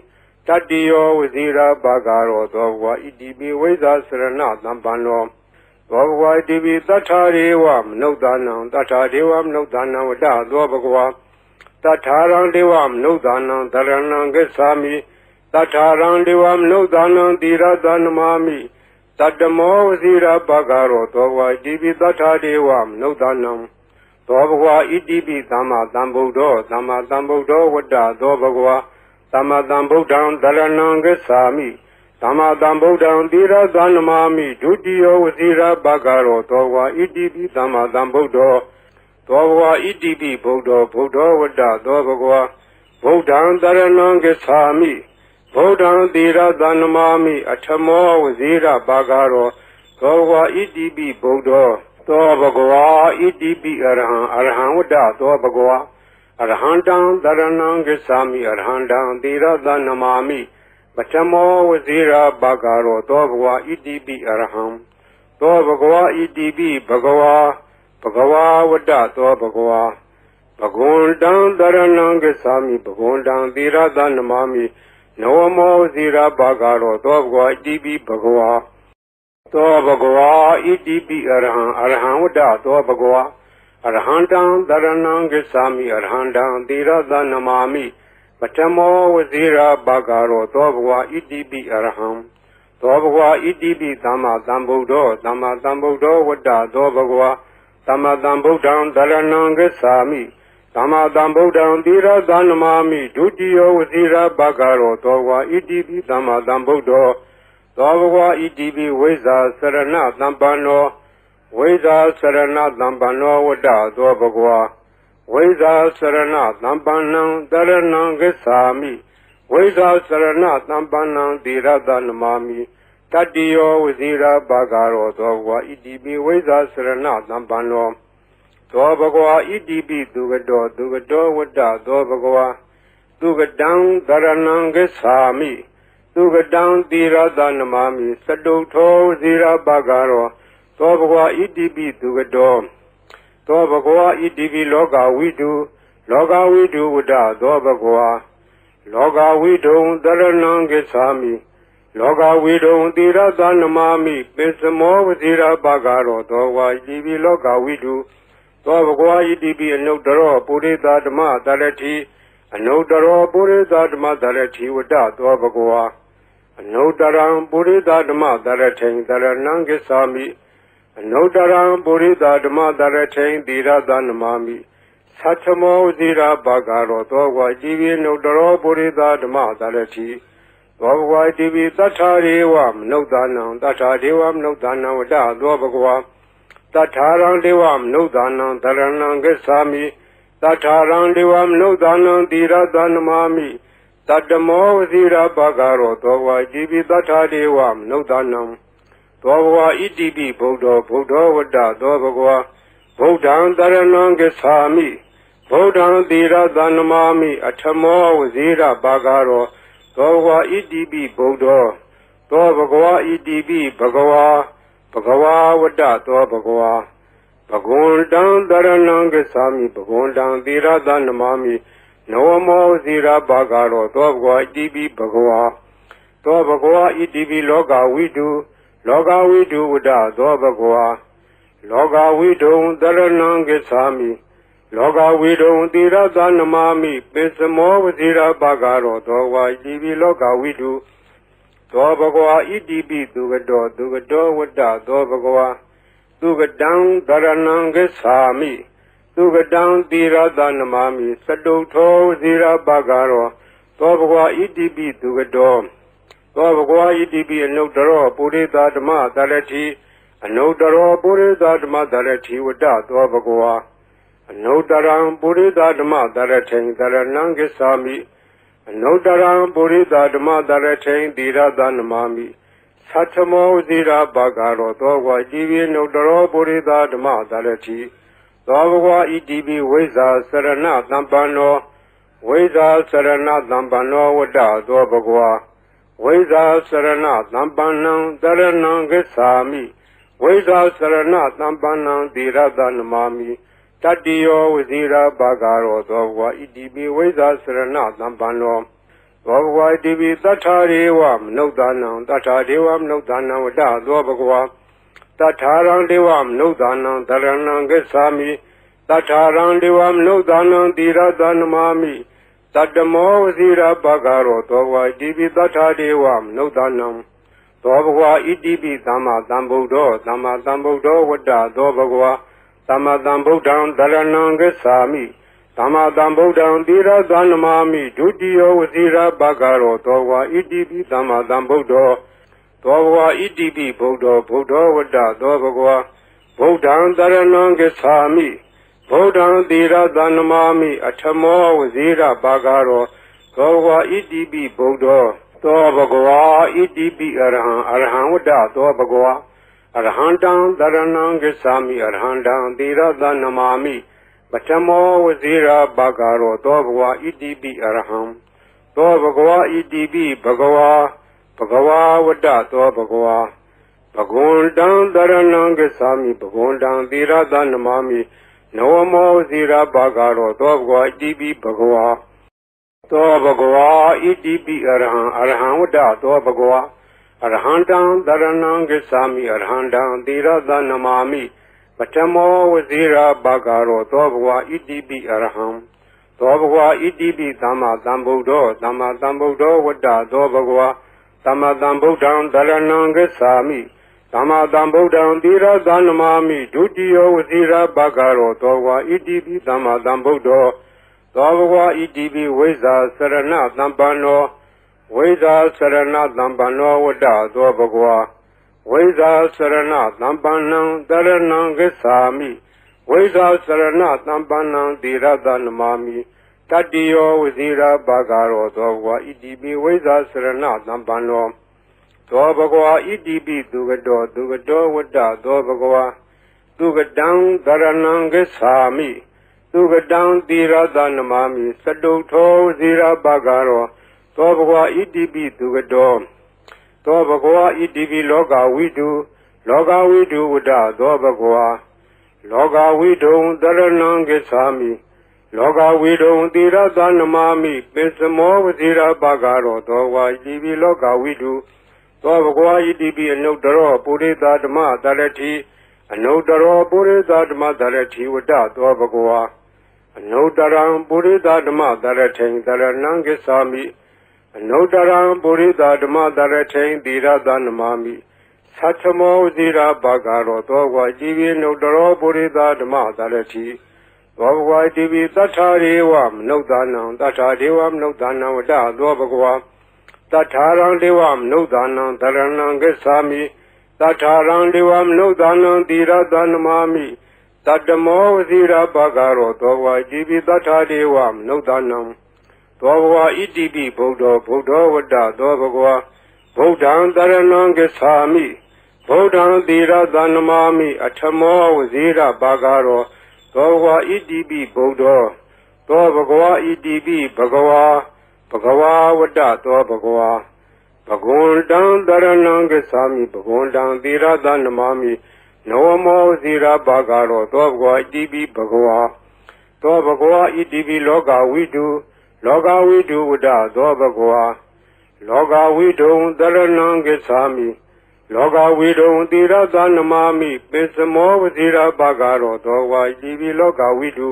တတ္တိယောဝစီရဘဂရောသောဘဂဝါဣတိပိဝိဇ္ဇာစရဏသမ္ပန္နောသောဘဂဝါဣတိပိသတ္ထာရေဝမနုဿာနံသတ္ထာဒေဝမနုဿာနံဝတ္တသောဘဂဝါတထာရံဒေဝမနုဿာနံတရဏံဂစ္ဆာမိတထာရံဒေဝမနုဿာနံသီရသနမာမိတတ္တမောဝစီရဘဂရောသောဘဂဝါဣတိပိသတ္ထာဒေဝမနုဿာနံသောဘဂဝါဣတိပိသမ္မာသမ္ဗုဒ္ဓောဝတ္တသောဘဂဝါသမ္မာသမ္ဗုဒ္ဓံတရဏံဂစ္ဆာမိသမ္မာသမ္ဗုဒ္ဓံသီရသနမာမိဒုတိယောဝစီရဘဂရောသောဘဂဝါဣတိပိသမ္မာသမ္ဗုဒ္ဓောသောဘဂဝါဣတိပိဗုဒ္ဓောဝတ္တသောဘဂဝါဗုဒ္ဓံတရဏံဂစ္ဆာမိဗုဒ္ဓံသီရသနမာမိအထမောဝစီရဘဂရောသောဘဂဝါဣတိပိဗုဒ္ဓောသောဘဂဝါဣတိပိအရဟံဝတ္တသောဘဂဝါအရဟံတံတရဏံဂစ္ဆာမိအရဟံတံသီရသနမာမိပထမောဝစီရဘဂရောသောဘဂဝါဣတိပိအရဟံသောဘဂဝါဣတိပိဘဂဝါဝတ္တသောဘဂဝါဘဂဝန္တံတရဏံဂစ္ဆာမိဘဂဝန္တံသီရသနမာမိနဝမောဝစီရဘဂရောသောဘဂဝါဣတိပိဘဂဝါသောဘဂဝါဣတိပိအရဟံဝတ္တသောဘဂဝါအရဟံတံတရဏံဂစ္ဆာမိအရဟံတံသီရသနမာမိပထမောဝစီရဘဂရောသောဘဂဝါဣတိပိအရဟံသောဘဂဝါဣတိပိသမ္မာသမ္ဗုဒ္ဓောဝတ္တသောဘဂဝါ သမ္မာသမ္ဗုဒ္ဓံသရဏံဂစ္ဆာမိသမ္မာသမ္ဗုဒ္ဓံသီရသနမာမိဒုတိယဝစီရဘဂရောသောဝါဣတိပိသမ္မာသမ္ဗုဒ္ဓောသောဘဂဝါဣတိပိဝိဇ္ဇာစရဏသမ္ပန္နောဝိဇ္ဇာစရဏသမ္ပန္နောဝတ္တသောဘဂဝါဝိဇ္ဇာစရဏသမ္ပန္နံသရဏံဂစ္ဆာမိဝိဇ္ဇာစရဏသမ္ပန္နံသီရသနမာမိတတ္တိယောဝစီရဘဂရောသောဘဂဝါဣတိပိဝိဇ္ဇာစရဏသမ္ပန္နောသောဘဂဝါဣတိပိသူကတောဝတ္တသောဘဂဝါသူကတံသရဏံဂစ္ဆာမိသူကတံသီရသနမာမိသတုထောဝစီရဘဂရောသောဘဂဝါဣတိပိသူကတောသောဘဂဝါဣတိပိလောကဝိတုဝတ္တသောဘဂဝါလောကဝိတုံသရဏံဂစ္ဆာမိလောကဝိတုံသီရသနမာမိပိစမောဝစီရဘဂရောသောဝါဣတိပိလောကဝိတုသောဘဂဝါဣတိပိအနုတ္တရောပုရိသဓမ္မသရတိအနုတ္တရောပုရိသဓမ္မသရတိဝတ္တသောဘဂဝါအနုတ္တရံပုရိသဓမ္မသရထိန်သရဏံဂစ္ဆာမိအနုတ္တရံပုရိသဓမ္မသရထိန်သီရသနမာမိသတ္ထမောဝစီရဘဂရောသောဝါဣတိပိအနုတ္တရောပုရိသဓမ္မသရတိသောဘဂဝါဣတိပိသတ္ထာရေဝမနုဿာနံသတ္ထာဒေဝမနုဿာနံဝတ္တသောဘဂဝါတထာရံဒေဝမနုဿာနံသရဏံဂစ္ဆာမိတထာရံဒေဝမနုဿာနံသီရသနမာမိတတ္တမောဝစီရဘဂရောသောဝါဣတိပိတထာဒေဝမနုဿာနံသောဘဂဝါဣတိပိဗုဒ္ဓောဝတ္တသောဘဂဝါဗုဒ္ဓံသရဏံဂစ္ဆာမိဗုဒ္ဓံသီရသနမာမိအထမောဝစီရဘဂရောသောဘဂဝါဣတိပိဗုဒ္ဓောသောဘဂဝါဣတိပိဘဂဝါဝတ္တသောဘဂဝါဘဂဝန္တံသရဏံဂစ္ဆာမိဘဂဝန္တံသီရသနမာမိနဝမောဇိရဘဂရောသောဘဂဝါဣတိပိဘဂဝါသောဘဂဝါဣတိပိလောကဝိတုဝတ္တသောဘဂဝါလောကဝိတုံသရဏံဂစ္ဆာမိလောကဝိတုံသီရသနမာမိပိစမောဝဇိရဘဂရောသောဘဂဝါဣတိပိလောကဝိတုသောဘဂဝါဣတိပိသူကတောဝတ္တသောဘဂဝါသူကတံသရဏံဂစ္ဆာမိသူကတံသီရသနမာမိသတုထောဝစီရဘဂရောသောဘဂဝါဣတိပိသူကတောသောဘဂဝါဣတိပိအနုတ္တရောပုရိသဓမ္မသရတိအနုတ္တရောပုရိသဓမ္မသရတိဝတ္တသောဘဂဝါအနုတ္တရံပုရိသဓမ္မသရထိန်သရဏံဂစ္ဆာမိအနုတ္တရံပုရိသဓမ္မသရထိန်သီရသနမာမိသတ္ထမောဝစီရဘဂရောသောဝါဣတိပိအနုတ္တရောပုရိသဓမ္မသရတိသောဘဂဝါဣတိပိဝိဇ္ဇာစရဏသမ္ပန္နောဝိဇ္ဇာစရဏသမ္ပန္နောဝတ္တသောဘဂဝါဝိဇ္ဇာစရဏသမ္ပန္နံသရဏံဂစ္ဆာမိဝိဇ္ဇာစရဏသမ္ပန္နံသီရသနမာမိတတ္တိယောဝစီရဘဂရောသောဘဂဝါဣတိပိဝိဇ္ဇာစရဏသမ္ပန္နောသောဘဂဝါဣတိပိသတ္ထာရေဝမနုဿာနံသတ္ထာဒေဝမနုဿာနံဝတ္တသောဘဂဝါတထာရံဒေဝမနုဿာနံသရဏံဂစ္ဆာမိတထာရံဒေဝမနုဿာနံသီရသနမာမိတတ္တမောဝစီရဘဂရောသောဘဂဝါဣတိပိတထာဒေဝမနုဿာနံသောဘဂဝါဣတိပိသမ္မာသမ္ဗုဒ္ဓောဝတ္တသောဘဂဝါသမ္မာသမ္ဗုဒ္ဓံသရဏံဂစ္ဆာမိသမ္မာသမ္ဗုဒ္ဓံသီရသနမာမိဒုတိယဝစီရဘဂရောသောဘဂဝါဣတိပိသမ္မာသမ္ဗုဒ္ဓောသောဘဂဝါဣတိပိဗုဒ္ဓောဝတ္တသောဘဂဝါဗုဒ္ဓံသရဏံဂစ္ဆာမိဗုဒ္ဓံသီရသနမာမိအထမောဝစီရဘဂရောသောဘဂဝါဣတိပိဗုဒ္ဓောသောဘဂဝါဣတိပိအရဟံဝတ္တသောဘဂဝါအရဟံတံသရဏံဂစ္ဆာမိအရဟံတံသီရသနမာမိပထမောဝစီရဘဂရောသောဘဂဝါဣတိပိအရဟံသောဘဂဝါဣတိပိဘဂဝါဝတ္တသောဘဂဝါဘဂဝန္တံသရဏံဂစ္ဆာမိဘဂဝန္တံသီရသနမာမိနဝမောဝစီရဘဂရောသောဘဂဝါဣတိပိဘဂဝါသောဘဂဝါဣတိပိအရဟံဝတ္တသောဘဂဝါအရဟံတံသရဏံဂစ္ဆာမိအရဟံတံသီရသနမာမိပထမောဝစီရဘဂရောသောဘဂဝါဣတိပိအရဟံသောဘဂဝါဣတိပိသမ္မာသမ္ဗုဒ္ဓောဝတ္တသောဘဂဝါသမ္မာသမ္ဗုဒ္ဓံသရဏံဂစ္ဆာမိ သမ္မာသမ္ဗုဒ္ဓံသီရသနမာမိဒုတိယဝစီရဘဂရောသောဝါဣတိပိသမ္မာသမ္ဗုဒ္ဓောသောဘဂဝါဣတိပိဝိဇ္ဇာစရဏသမ္ပန္နောဝိဇ္ဇာစရဏသမ္ပန္နောဝတ္တသောဘဂဝါဝိဇ္ဇာစရဏသမ္ပန္နံတရဏံဂစ္ဆာမိဝိဇ္ဇာစရဏသမ္ပန္နံသီရသနမာမိတတ္တိယောဝစီရဘဂရောသောဘဂဝါဣတိပိဝိဇ္ဇာစရဏသမ္ပန္နောသောဘဂဝါဣတိပိသူကတောဝတ္တသောဘဂဝါသူကတံသရဏံဂစ္ဆာမိသူကတံသီရသနမာမိစတုထောဝစီရဘဂရောသောဘဂဝါဣတိပိသူကတောသောဘဂဝါဣတိပိလောကဝိတုဝတ္တသောဘဂဝါလောကဝိတုံသရဏံဂစ္ဆာမိလောကဝိတုံသီရသနမာမိပိစမောဝစီရဘဂရောသောဝါဣတိပိလောကဝိတုသောဘဂဝါဣတိပိအနုတ္တရောပုရိသဓမ္မသရတိအနုတ္တရောပုရိသဓမ္မသရတိဝတ္တသောဘဂဝါအနုတ္တရံပုရိသဓမ္မသရထိန်သရဏံဂစ္ဆာမိအနုတ္တရံပုရိသဓမ္မသရထိန်သီရသနမာမိသတ္ထမောဝစီရဘဂရောသောဝါဣတိပိအနုတ္တရောပုရိသဓမ္မသရတိသောဘဂဝါဣတိပိသတ္ထာရေဝမနုဿာနံသတ္ထာဒေဝမနုဿာနံဝတ္တသောဘဂဝါတထာရံဒေဝမနုဿာနံသရဏံဂစ္ဆာမိတထာရံဒေဝမနုဿာနံသီရသနမာမိတတ္တမောဝစီရဘဂရောသောဝါဣတိပိတထာဒေဝမနုဿာနံသောဘဂဝါဣတိပိဗုဒ္ဓောဝတ္တသောဘဂဝါဗုဒ္ဓံသရဏံဂစ္ဆာမိဗုဒ္ဓံသီရသနမာမိအထမောဝစီရဘဂရောသောဘဂဝါဣတိပိဗုဒ္ဓောသောဘဂဝါဣတိပိဘဂဝါဝတ္တသောဘဂဝါဘဂဝန္တံသရဏံဂစ္ဆာမိဘဂဝန္တံသီရသနမာမိနဝမောဇီရဘဂရောသောဘဂဝါဣတိပိဘဂဝါသောဘဂဝါဣတိပိလောကဝိတုဝတ္တသောဘဂဝါလောကဝိတုံသရဏံဂစ္ဆာမိလောကဝိတုံသီရသနမာမိပိစမောဝဇီရဘဂရောသောဘဂဝါဣတိပိလောကဝိတု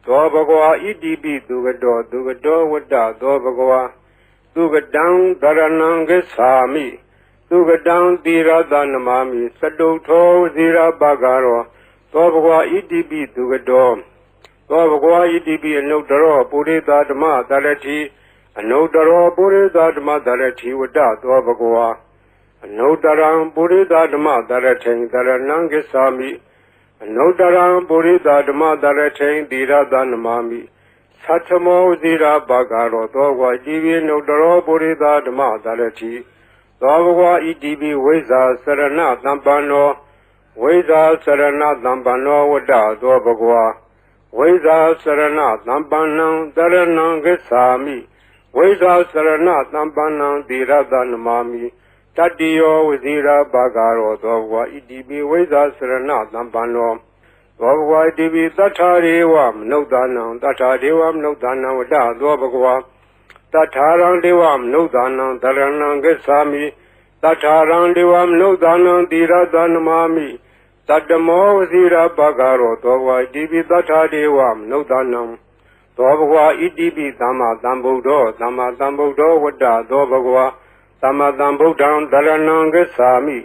သောဘဂဝါဣတိပိသူကတောဝတ္တသောဘဂဝါသူကတံသရဏံဂစ္ဆာမိသူကတံသီရသနမာမိစတုထောဝစီရဘဂရောသောဘဂဝါဣတိပိသူကတောသောဘဂဝါဣတိပိအနုတ္တရောပုရိသဓမ္မသရတိအနုတ္တရောပုရိသဓမ္မသရတိဝတ္တသောဘဂဝါအနုတ္တရံပုရိသဓမ္မသရထိန်သရဏံဂစ္ဆာမိအနုတ္တရံပုရိသဓမ္မသရထိန်သီရသနမာမိသတ္ထမောဝစီရဘဂရောသောဝါဣတိပိအနုတ္တရောပုရိသဓမ္မသရတိသောဘဂဝါဣတိပိဝိဇ္ဇာစရဏသမ္ပန္နောဝိဇ္ဇာစရဏသမ္ပန္နောဝတ္တသောဘဂဝါဝိဇ္ဇာစရဏသမ္ပန္နံတရဏံဂစ္ဆာမိဝိဇ္ဇာစရဏသမ္ပန္နံသီရသနမာမိတတ္တိယောဝစီရဘဂရောသောဘဂဝါဣတိပိဝိဇ္ဇာစရဏသမ္ပန္နောသောဘဂဝါဣတိပိသတ္ထာရေဝမနုဿာနံသတ္ထာဒေဝမနုဿာနံဝတ္တသောဘဂဝါတထာရံဒေဝမနုဿာနံသရဏံဂစ္ဆာမိတထာရံဒေဝမနုဿာနံသီရသနမာမိတတ္တမောဝစီရဘဂရောသောဘဂဝါဣတိပိတထာဒေဝမနုဿာနံသောဘဂဝါဣတိပိသမ္မာသမ္ဗုဒ္ဓောဝတ္တသောဘဂဝါသမ္မာသမ္ဗုဒ္ဓံသရဏံဂစ္ဆာမိ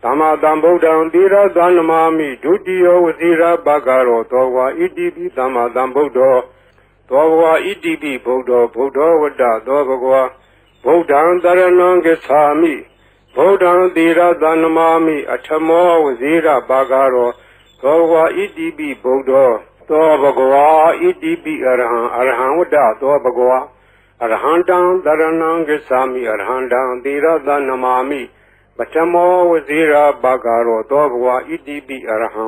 သမ္မာသမ္ဗုဒ္ဓံသီရသနမာမိဒုတိယဝစီရဘဂရောသောဘဂဝါဣတိပိသမ္မာသမ္ဗုဒ္ဓောသောဘဂဝါဣတိပိဗုဒ္ဓောဝတ္တသောဘဂဝါဗုဒ္ဓံသရဏံဂစ္ဆာမိဗုဒ္ဓံသီရသနမာမိအထမောဝစီရဘဂရောသောဘဂဝါဣတိပိဗုဒ္ဓောသောဘဂဝါဣတိပိအရဟံဝတ္တသောဘဂဝါအရဟံတံသရဏံဂစ္ဆာမိအရဟံတံသီရသနမာမိပထမောဝစီရဘဂရောသောဘဂဝါဣတိပိအရဟံ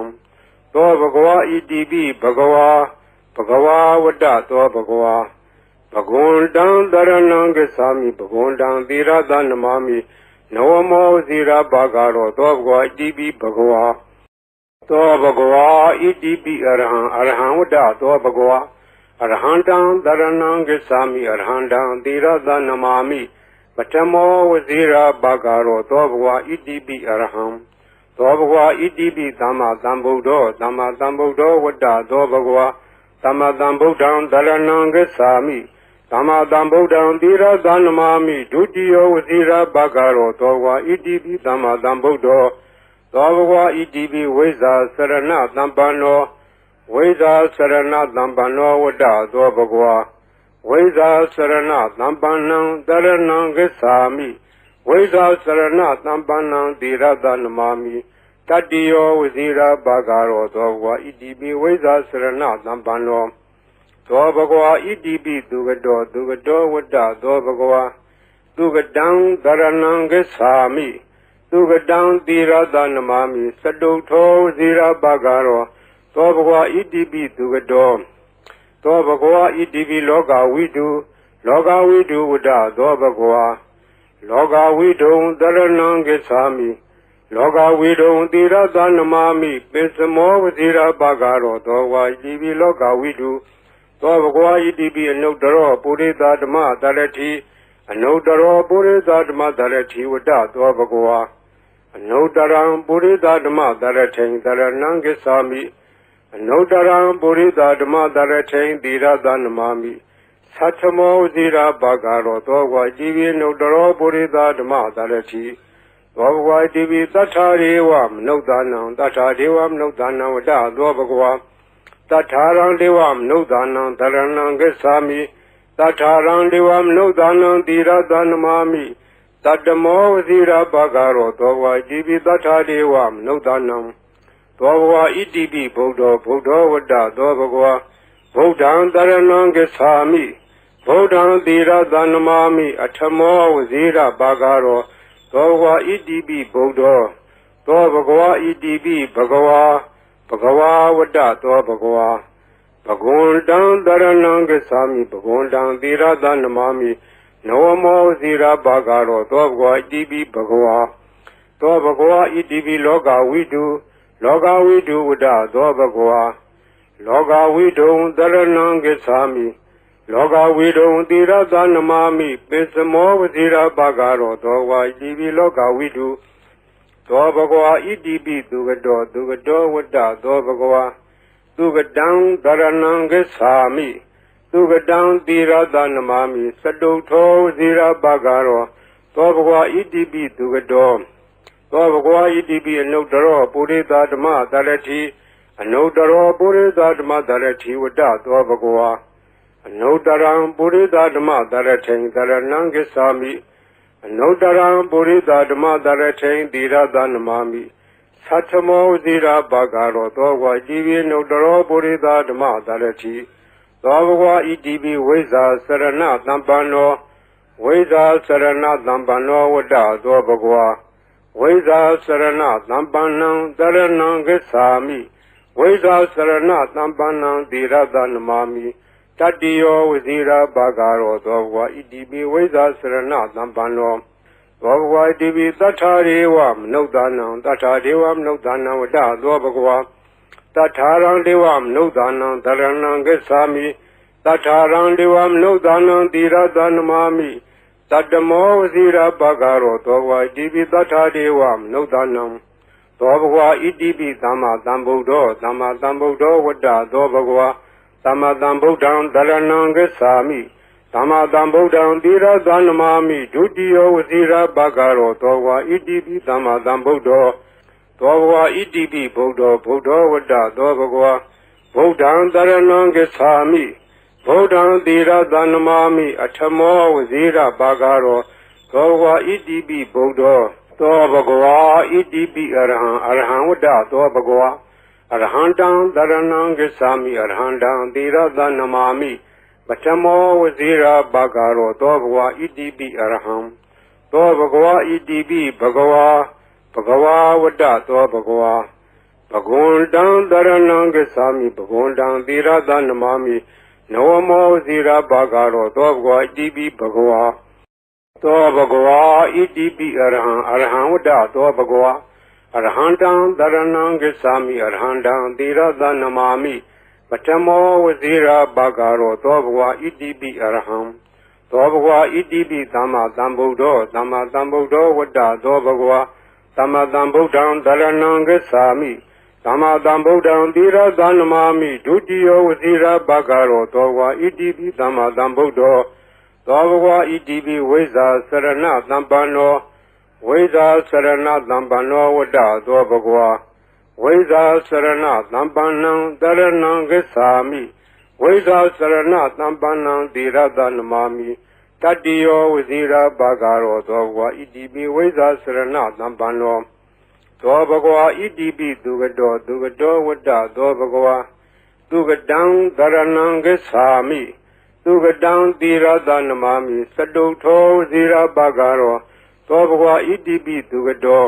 သောဘဂဝါဣတိပိဘဂဝါဝတ္တသောဘဂဝါဘဂဝန္တံသရဏံဂစ္ဆာမိဘဂဝန္တံသီရသနမာမိနဝမောဝစီရဘဂရောသောဘဂဝါဣတိပိဘဂဝါသောဘဂဝါဣတိပိအရဟံဝတ္တသောဘဂဝါအရဟံတံသရဏံဂစ္ဆာမိအရဟံတံသီရသနမာမိပထမောဝစီရဘဂရောသောဘဂဝါဣတိပိအရဟံသောဘဂဝါဣတိပိသမ္မာသမ္ဗုဒ္ဓောဝတ္တသောဘဂဝါသမ္မာသမ္ဗုဒ္ဓံသရဏံဂစ္ဆာမိ Dhamma Dhambuddham Thira Dhanamami Dutiyo Vasira Bhagaro Dogwa Itipi Dhamma Dhambuddho Dogwa Itipi Vesa Sarana Dhampano Vesa Sarana Dhampano Vada Dogwa Vesa Sarana Dhampanam Dharanam Gesami Vesa Sarana Dhampanam Thira Dhanamami Tatiyo Vasira Bhagaro Dogwa Itipi Vesa Sarana Dhampano Dho Bhagwa Itipi Dugado Dugado Vada Dho Bhagwa Dugadang Dharanam Gesami Dugadang Thira Dhanamami Sadutho Zira Bhagaro Dho Bhagwa Itipi Dugado Dho Bhagwa Itipi Loka Vidu Vada Dho Bhagwa Loka Vidu Dharanam Gesami Loka Vidu Thira Dhanamami Pisamo Zira Bhagaro Dho Bhagwa Itipi Loka Vidu Dho Bhagwa Itipi Anudaro Purita Dhamma Dharati Anudaro Purita Dhamma Dharati Vada Dho Bhagwa Anudaram Purita Dhamma Dharati Dharanam Gesami Anudaram Purita Dhamma Dharati Thira Dhanamami Satamo Zira Bhagaro Dho Bhagwa Itipi Anudaro Purita Dhamma Dharati Dho Bhagwa Itipi Tatharivam Nudanam Tatharivam Nudanam Vada Dho Bhagwa Tatharang Devam Nudanam Dharanam Gesami Tatharang Devam Nudanam Thira Dhanamami Tatamo Zira Bhagaro Dho Bhagwa Itipi Tathadevam Nudanam Dho Bhagwa Itipi Buddho Buddho Vada Dho Bhagwa Buddham Dharanam Gesami Buddham Thira Dhanamami Atamo Zira Bhagaro Dho Bhagwa Itipi Buddho Dho Bhagwa Itipi Bhagwa Bhagwa Vada Dho Bhagwa Bhagundam Dharanam Gesami Bhagundam Thira Dhanamami Navamo Zira Bhagaro Dho Bhagwa Itipi Bhagwa Dho Bhagwa Itipi Loka Vidu Vada Dho Bhagwa Loka Vidu Dharanam Gesami Loka Vidu Thira Dhanamami Pisamo Zira Bhagaro Dho Bhagwa Itipi Loka Vidu Dho Bhagwa Itipi Dugado Dugado Vada Dho Bhagwa Dugadang Dharanam Gesami Dugadang Thira Dhanamami Sadutho Zira Bhagaro Dho Bhagwa Itipi Dugado Dho Bhagwa Itipi Anudaro Purita Dhamma Dharati Anudaro Purita Dhamma Dharati Vada Dho Bhagwa Anudaram Purita Dhamma Dharati Dharanam Gesami Anudaram Purita Dhamma Dharati Thira Dhanamami Satamo Zira Bhagaro Dho Bhagwa Itipi Anudaro Purita Dhamma Dharati Dho Bhagwa Itipi Vesa Sarana Dhampano Vesa Sarana Dhampano Vada Dho Bhagwa Vesa Sarana Dhampanam Dharanam Gesami Vesa Sarana Dhampanam Thira Dhanamami Tatiyo Vasira Bhagaro Dho Bhagwa Itipi Vesa Sarana Dhampano Dho Bhagwa Itipi Tatharevam Nudanam Tatharevam Nudanam Vada Dho Bhagwa Tatharang Devam Nudanam Dharanam Gesami Tatharang Devam Nudanam Thira Dhanamami Tatamo Vasira Bhagaro Dho Bhagwa Itipi Tatharevam Nudanam Dho Bhagwa Itipi Dhamma Dhambuddho Dhamma Dhambuddho Vada Dho Bhagwa Dhamma Dhambuddham Dharanam Gesami Dhamma Dhambuddham Thira Dhanamami Dutiyo Vasira Bhagaro Dho Bhagwa Itipi Dhamma Dhambuddho Dho Bhagwa Itipi Buddho Buddho Vada Dho Bhagwa Buddham Dharanam Gesami Buddham Thira Dhanamami Atamo Vasira Bhagaro Dho Bhagwa Itipi Buddho Dho Bhagwa Itipi Araham Vada Dho Bhagwa Arhandam Dharanam Gesami Arhandam Thira Dhanamami Patamo Vasira Bhagaro Dho Bhagwa Itipi Araham Dho Bhagwa Itipi Bhagwa Vada Dho Bhagwa Bhagundam Dharanam Gesami Bhagundam Thira Dhanamami Navamo Vasira Bhagaro Dho Bhagwa Itipi Bhagwa Dho Bhagwa Itipi Araham Vada Dho Bhagwa Arhandam Dharanam Gesami Arhandam Thira Dhanamami Patamo Vasira Bhagaro Dho Bhagwa Itipi Araham Dho Bhagwa Itipi Dhamma Dhambuddho Dhamma Dhambuddho Vada Dho Bhagwa Dhamma Dhambuddham Dharanam Gesami Dhamma Dhambuddham Thira Dhanamami Dutiyo Vasira Bhagaro Dho Bhagwa Itipi Dhamma Dhambuddho သောဘဂဝါဣတိပိဝိဇ္ဇာစရဏသမ္ပန္နောဝိဇ္ဇာစရဏသမ္ပန္နောဝတ္တသောဘဂဝါဝိဇ္ဇာစရဏသမ္ပန္နံတရဏံဂစ္ဆာမိဝိဇ္ဇာစရဏသမ္ပန္နံသီရတနမာမိတတ္တိယောဝဇိရာဘာဂရောသောဘဂဝါဣတိပိဝိဇ္ဇာစရဏသမ္ပန္နောသောဘဂဝါဣတိပိသူကတောဝတ္တသောဘဂဝါသူကတံတရဏံဂစ္ဆာမိသူကတံသီရတနမာမိစတုထောဝဇိရာဘာဂရောသောဘဂဝါဣတိပိသူကတော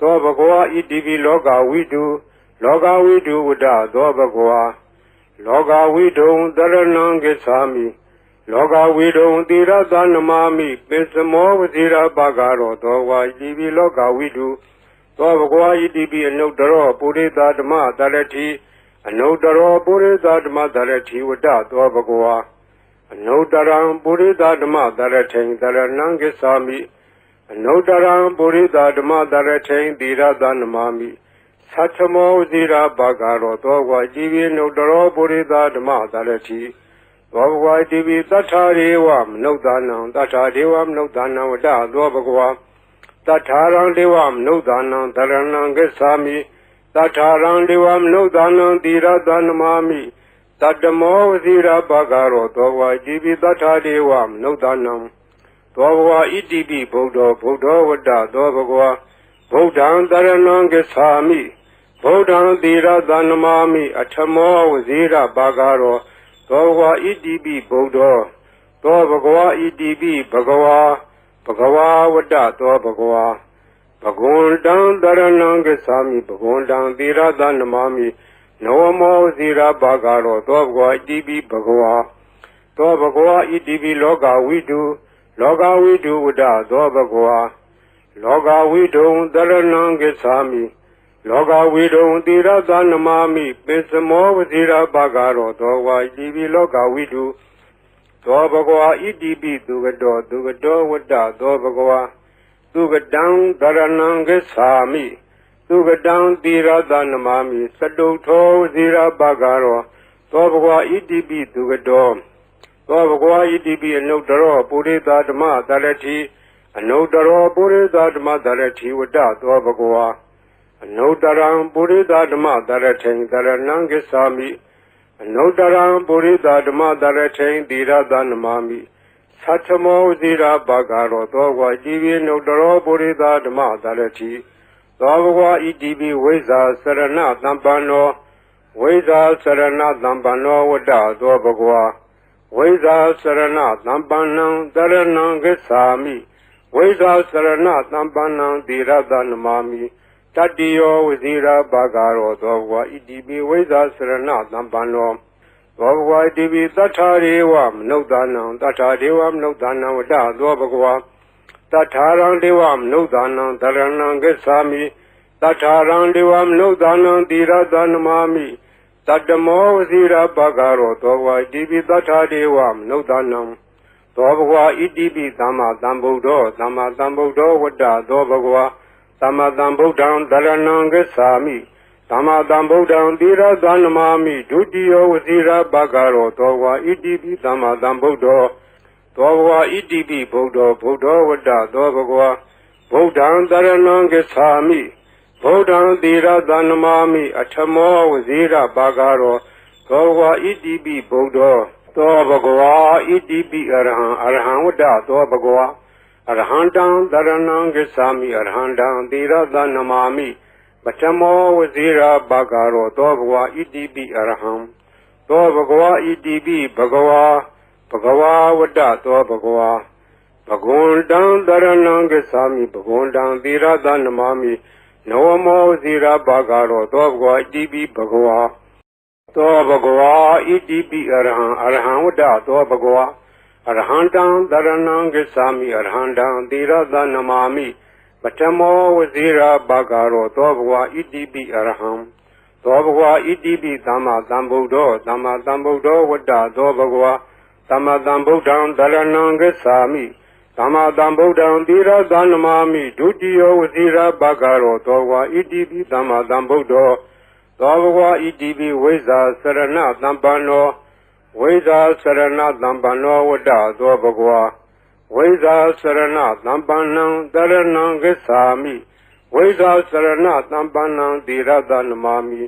သောဘဂဝါဣတိပိလောကဝိတုလောကဝိတုဝတ္တသောဘဂဝါလောကဝိတုံတရဏံဂစ္ဆာမိလောကဝိတုံသီရသနမာမိပိစမောဝဇိရာဘာဂရောသောဝါဣတိပိလောကဝိတုသောဘဂဝါဣတိပိအနုတ္တရောပုရိသဓမ္မတရတိအနုတ္တရောပုရိသဓမ္မတရတိဝတ္တသောဘဂဝါအနုတ္တရံပုရိသဓမ္မတရထိန်တရဏံဂစ္ဆာမိအနုတ္တရံပုရိသဓမ္မတရထိန်သီရသနမာမိသတ္ထမောဝဇိရာဘာဂရောသောဝါဣတိပိအနုတ္တရောပုရိသဓမ္မတရတိသောဘဂဝါဣတိပိသတ္ထာရေဝမနုဿာနံသတ္ထာဒေဝမနုဿာနံဝတ္တသောဘဂဝါသတ္ထာရံဒေဝမနုဿာနံတရဏံဂစ္ဆာမိသတ္ထာရံဒေဝမနုဿာနံသီရသနမာမိတတ္တမောဝဇိရာဘာဂရောသောဝါဣတိပိသတ္ထာဒေဝမနုဿာနံသောဘဂဝါဣတိပိဗုဒ္ဓောဝတ္တသောဘဂဝါဗုဒ္ဓံတရဏံဂစ္ဆာမိဗုဒ္ဓံသီရသနမာမိအထမောဝဇိရာဘာဂရောသောဘဂဝါဣတိပိဗုဒ္ဓောသောဘဂဝါဣတိပိဘဂဝါဝတ္တသောဘဂဝါဘဂဝန္တံတရဏံဂစ္ဆာမိဘဂဝန္တံသီရသနမာမိနဝမောဇိရာဘာဂရောသောဘဂဝါဣတိပိဘဂဝါသောဘဂဝါဣတိပိလောကဝိတုဝတ္တသောဘဂဝါလောကဝိတုံတရဏံဂစ္ဆာမိလောကဝိတုံသီရသနမာမိပိစမောဝဇိရာဘာဂရောသောဝါဣတိပိလောကဝိတုသောဘဂဝါဣတိပိသူကတောဝတ္တသောဘဂဝါသူကတံတရဏံဂစ္ဆာမိသူကတံသီရသနမာမိစတုထောဝဇိရာဘာဂရောသောဘဂဝါဣတိပိသူကတောသောဘဂဝါဣတိပိအနုတ္တရောပုရိသဓမ္မတရတိအနုတ္တရောပုရိသဓမ္မတရတိဝတ္တသောဘဂဝါအနုတ္တရံပုရိသဓမ္မတရထိန်တရဏံဂစ္ဆာမိအနုတ္တရံပုရိသဓမ္မတရထိန်သီရသနမာမိသတ္ထမောဝဇိရာဘာဂရောသောဝါဣတိပိအနုတ္တရောပုရိသဓမ္မတရတိသောဘဂဝါဣတိပိဝိဇ္ဇာစရဏသမ္ပန္နောဝိဇ္ဇာစရဏသမ္ပန္နောဝတ္တသောဘဂဝါဝိဇ္ဇာစရဏသမ္ပန္နံတရဏံဂစ္ဆာမိဝိဇ္ဇာစရဏသမ္ပန္နံသီရသနမာမိတတ္တိယောဝဇိရာဘာဂရောသောဘဂဝါဣတိပိဝိဇ္ဇာစရဏသမ္ပန္နောသောဘဂဝါဣတိပိသတ္ထာရေဝမနုဿာနံသတ္ထာဒေဝမနုဿာနံဝတ္တသောဘဂဝါသတ္ထာရံဒေဝမနုဿာနံတရဏံဂစ္ဆာမိသတ္ထာရံဒေဝမနုဿာနံသီရသနမာမိတတ္တမောဝဇိရာဘာဂရောသောဘဂဝါဣတိပိသတ္ထာဒေဝမနုဿာနံသောဘဂဝါဣတိပိသမ္မာသမ္ဗုဒ္ဓောဝတ္တသောဘဂဝါသမ္မာသမ္ဗုဒ္ဓံတရဏံဂစ္ဆာမိသမ္မာသမ္ဗုဒ္ဓံသီရသနမာမိဒုတိယောဝဇိရာဘာဂရောသောဘဂဝါဣတိပိသမ္မာသမ္ဗုဒ္ဓောသောဘဂဝါဣတိပိဗုဒ္ဓောဝတ္တသောဘဂဝါဗုဒ္ဓံတရဏံဂစ္ဆာမိဗုဒ္ဓံသီရသနမာမိအထမောဝဇိရာဘာဂရောသောဘဂဝါဣတိပိဗုဒ္ဓောသောဘဂဝါဣတိပိအရဟံဝတ္တသောဘဂဝါအရဟံတံတရဏံဂစ္ဆာမိအရဟံတံသီရသနမာမိပထမောဝဇိရာဘာဂရောသောဘဂဝါဣတိပိအရဟံသောဘဂဝါဣတိပိဘဂဝါဝတ္တသောဘဂဝါဘဂဝန္တံတရဏံဂစ္ဆာမိဘဂဝန္တံသီရသနမာမိနဝမောဝဇိရာဘာဂရောသောဘဂဝါဣတိပိဘဂဝါသောဘဂဝါဣတိပိအရဟံဝတ္တသောဘဂဝါအရဟံတံတရဏံဂစ္ဆာမိအရဟံတံသီရသနမာမိပထမောဝဇိရာဘာဂရောသောဘဂဝါဣတိပိအရဟံသောဘဂဝါဣတိပိသမ္မာသမ္ဗုဒ္ဓောဝတ္တသောဘဂဝါသမ္မာသမ္ဗုဒ္ဓံတရဏံဂစ္ဆာမိသမ္မာသမ္ဗုဒ္ဓံသီရသနမာမိဒုတိယောဝဇိရာဘာဂရောသောဘဂဝါဣတိပိသမ္မာသမ္ဗုဒ္ဓောသောဘဂဝါဣတိပိဝိဇ္ဇာစရဏသမ္ပန္နောဝ ဝိဇာစရဏသံပန္နောဝတ္တသောဘဂဝါဝိဇာစရဏသံပန္နံတရဏံဂစ္ဆာမိဝိဇာစရဏသံပန္နံသီရသနမာမိ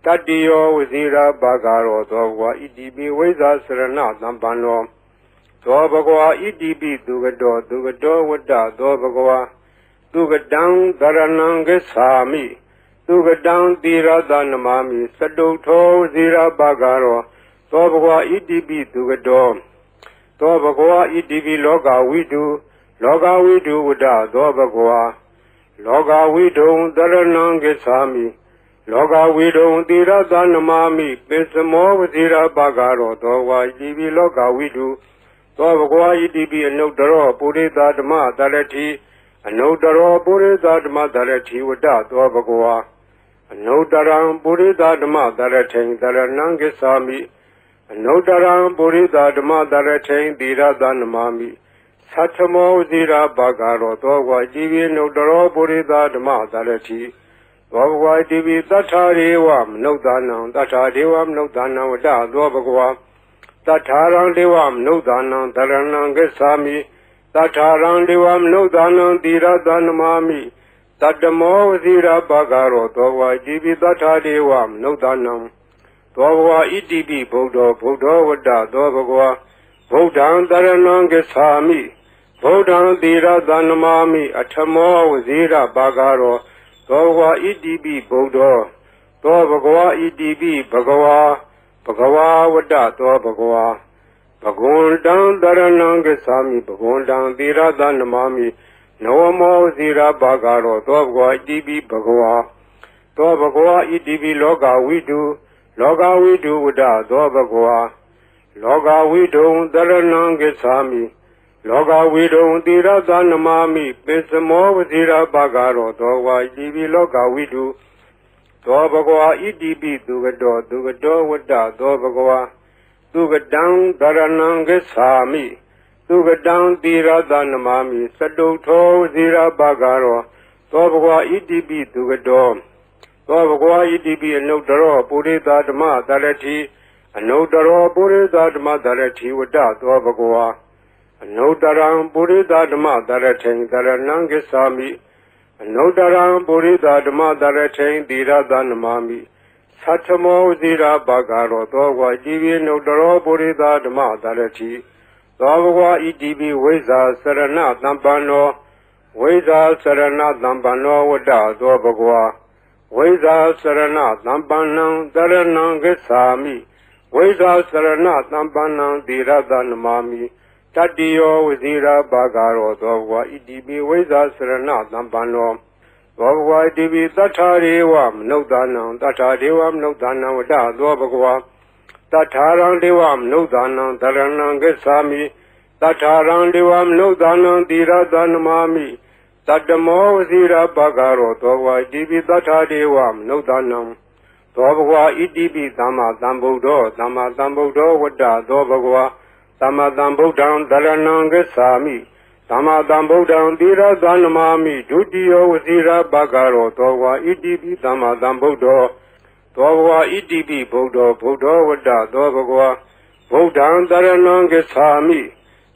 တတ္တိယောဝဇိရာဘာဂရောသောဘဂဝါဣတိပိဝိဇာစရဏသံပန္နောသောဘဂဝါဣတိပိသူကတောဝတ္တသောဘဂဝါသူကတံတရဏံဂစ္ဆာမိသူကတံသီရသနမာမိစတုထောဝဇိရာဘာဂရောသောဘဂဝါဣတိပိသူကတောသောဘဂဝါဣတိပိလောကဝိတုဝတ္တသောဘဂဝါလောကဝိတုံတရဏံဂစ္ဆာမိလောကဝိတုံသီရသနမာမိပိစမောဝဇိရာဘာဂရောသောဝါဣတိပိလောကဝိတုသောဘဂဝါဣတိပိအနုတ္တရောပုရိသဓမ္မတရတိအနုတ္တရောပုရိသဓမ္မတရတိဝတ္တသောဘဂဝါအနုတ္တရံပုရိသဓမ္မတရထိန်တရဏံဂစ္ဆာမိအနုတ္တရံပုရိသဓမ္မတရထိန်သီရသနမာမိသတ္ထမောဝဇိရာဘာဂရောသောဝါဣတိပိအနုတ္တရောပုရိသဓမ္မတရတိသောဘဂဝါဣတိပိသတ္ထာရေဝမနုဿာနံသတ္ထာဒေဝမနုဿာနံဝတ္တသောဘဂဝါသတ္ထာရံဒေဝမနုဿာနံတရဏံဂစ္ဆာမိသတ္ထာရံဒေဝမနုဿာနံသီရသနမာမိတတ္တမောဝဇိရာဘာဂရောသောဝါဣတိပိသတ္ထာဒေဝမနုဿာနံသောဘဂဝါဣတိပိဗုဒ္ဓောဝတ္တသောဘဂဝါဗုဒ္ဓံတရဏံဂစ္ဆာမိဗုဒ္ဓံသီရသနမာမိအထမောဝဇိရာဘာဂရောသောဘဂဝါဣတိပိဗုဒ္ဓောသောဘဂဝါဣတိပိဘဂဝါဝတ္တသောဘဂဝါဘဂဝန္တံတရဏံဂစ္ဆာမိဘဂဝန္တံသီရသနမာမိနဝမောဇိရာဘာဂရောသောဘဂဝါဣတိပိဘဂဝါသောဘဂဝါဣတိပိလောကဝိတုဝတ္တသောဘဂဝါလောကဝိတုံတရဏံဂစ္ဆာမိလောကဝိတုံသီရသနမာမိပိစမောဝဇိရာဘာဂရောသောဝါဣတိပိလောကဝိတုသောဘဂဝါဣတိပိသူကတောဝတ္တသောဘဂဝါသူကတံတရဏံဂစ္ဆာမိသူကတံသီရသနမာမိစတုထောဝဇိရာဘာဂရောသောဘဂဝါဣတိပိသူကတောသောဘဂဝါဣတိပိအနုတ္တရောပုရိသဓမ္မတရတိအနုတ္တရောပုရိသဓမ္မတရတိဝတ္တသောဘဂဝါအနုတ္တရံပုရိသဓမ္မတရထိန်တရဏံဂစ္ဆာမိအနုတ္တရံပုရိသဓမ္မတရထိန်သီရသနမာမိသတ္ထမောဝဇိရာဘာဂရောသောဝါဣတိပိအနုတ္တရောပုရိသဓမ္မတရတိသောဘဂဝါဣတိပိဝိဇာစရဏသံပန္နောဝိဇာစရဏသံပန္နောဝတ္တသောဘဂဝါဝိဇာစရဏသံပန္နံတရဏံဂစ္ဆာမိဝိဇာစရဏသံပန္နံသီရသနမာမိတတ္တိယောဝဇိရာဘာဂရောသောဘဂဝါဣတိပိဝိဇာစရဏသံပန္နောသောဘဂဝါဣတိပိသတ္ထာရေဝမနုဿာနံသတ္ထာဒေဝမနုဿာနံဝတ္တသောဘဂဝါသတ္ထာရံဒေဝမနုဿာနံတရဏံဂစ္ဆာမိသတ္ထာရံဒေဝမနုဿာနံသီရသနမာမိတတ္တမောဝဇိရာဘာဂရောသောဘဂဝါဣတိပိသတ္ထာဒေဝမနုဿာနံသောဘဂဝါဣတိပိသမ္မာသမ္ဗုဒ္ဓောဝတ္တသောဘဂဝါသမ္မာသမ္ဗုဒ္ဓံတရဏံဂစ္ဆာမိသမ္မာသမ္ဗုဒ္ဓံသီရသနမာမိဒုတိယောဝဇိရာဘာဂရောသောဘဂဝါဣတိပိသမ္မာသမ္ဗုဒ္ဓောသောဘဂဝါဣတိပိဗုဒ္ဓောဝတ္တသောဘဂဝါဗုဒ္ဓံတရဏံဂစ္ဆာမိ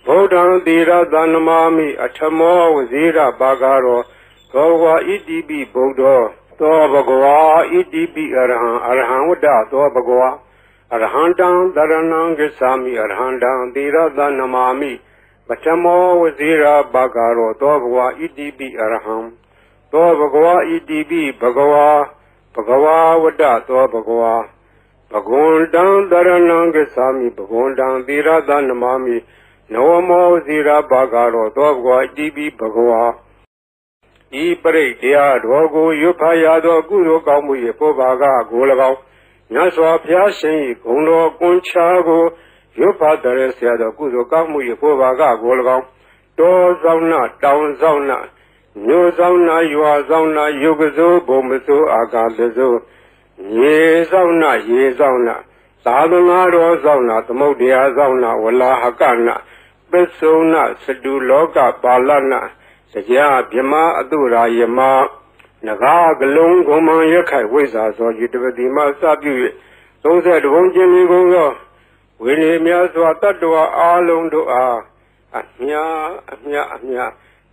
ဗုဒ္ဓံသီရသနမာမိအထမောဝဇိရာဘာဂရောသောဘဂဝါဣတိပိဗုဒ္ဓောသောဘဂဝါဣတိပိအရဟံဝတ္တသောဘဂဝါအရဟံတံတရဏံဂစ္ဆာမိအရဟံတံသီရသနမာမိပထမောဝဇိရာဘာဂရောသောဘဂဝါဣတိပိအရဟံသောဘဂဝါဣတိပိဘဂဝါဝတ္တသောဘဂဝါဘဂဝန္တံတရဏံဂစ္ဆာမိဘဂဝန္တံသီရသနမာမိနဝမောဝဇိရာဘာဂရောသောဘဂဝါဣတိပိဘဂဝါဤပရိတ်တရားတော်ကိုရွတ်ဖတ်ရသောကုသိုလ်ကောင်းမှု၏ပုဗ္ဗာကကို၎င်းမြတ်စွာဘုရားရှင်၏ဂုဏ်တော်ကွန်ချာကိုရွတ်ဖတ်တဲ့ဆရာတော်ကုသိုလ်ကောင်းမှု၏ပုဗ္ဗာကကို၎င်းတောဆောင်နာတောင်ဆောင်နာမြို့ဆောင်နာရွာဆောင်နာယုဂဇိုဘုံမစိုးအာကာသဇိုရေဆောင်နာရေဆောင်နာသာသနာတော်ဆောင်နာသမုဒ္ဒရာဆောင်နာဝလာဟကနာပစ္စုနာစတုလောကပါဠနာတရားဗြမအတုရာယမနဂါကလုံးကုံမရခိုင်ဝိဇာသောယတပတိမစပြု၍32ဘုံကျင်းကုန်သော ဝိနည်းများစွာတတ္တဝါအားလုံးတို့အားအမြ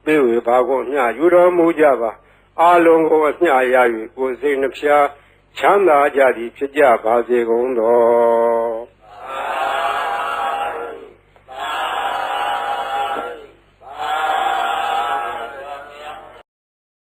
ပေးဝေပါကိုအမြယူတော်မူကြပါအားလုံးကိုအမြရ၍ကိုယ်စိတ်နှဖျားချမ်းသာကြသည်ဖြစ်ကြပါစေကုန်သော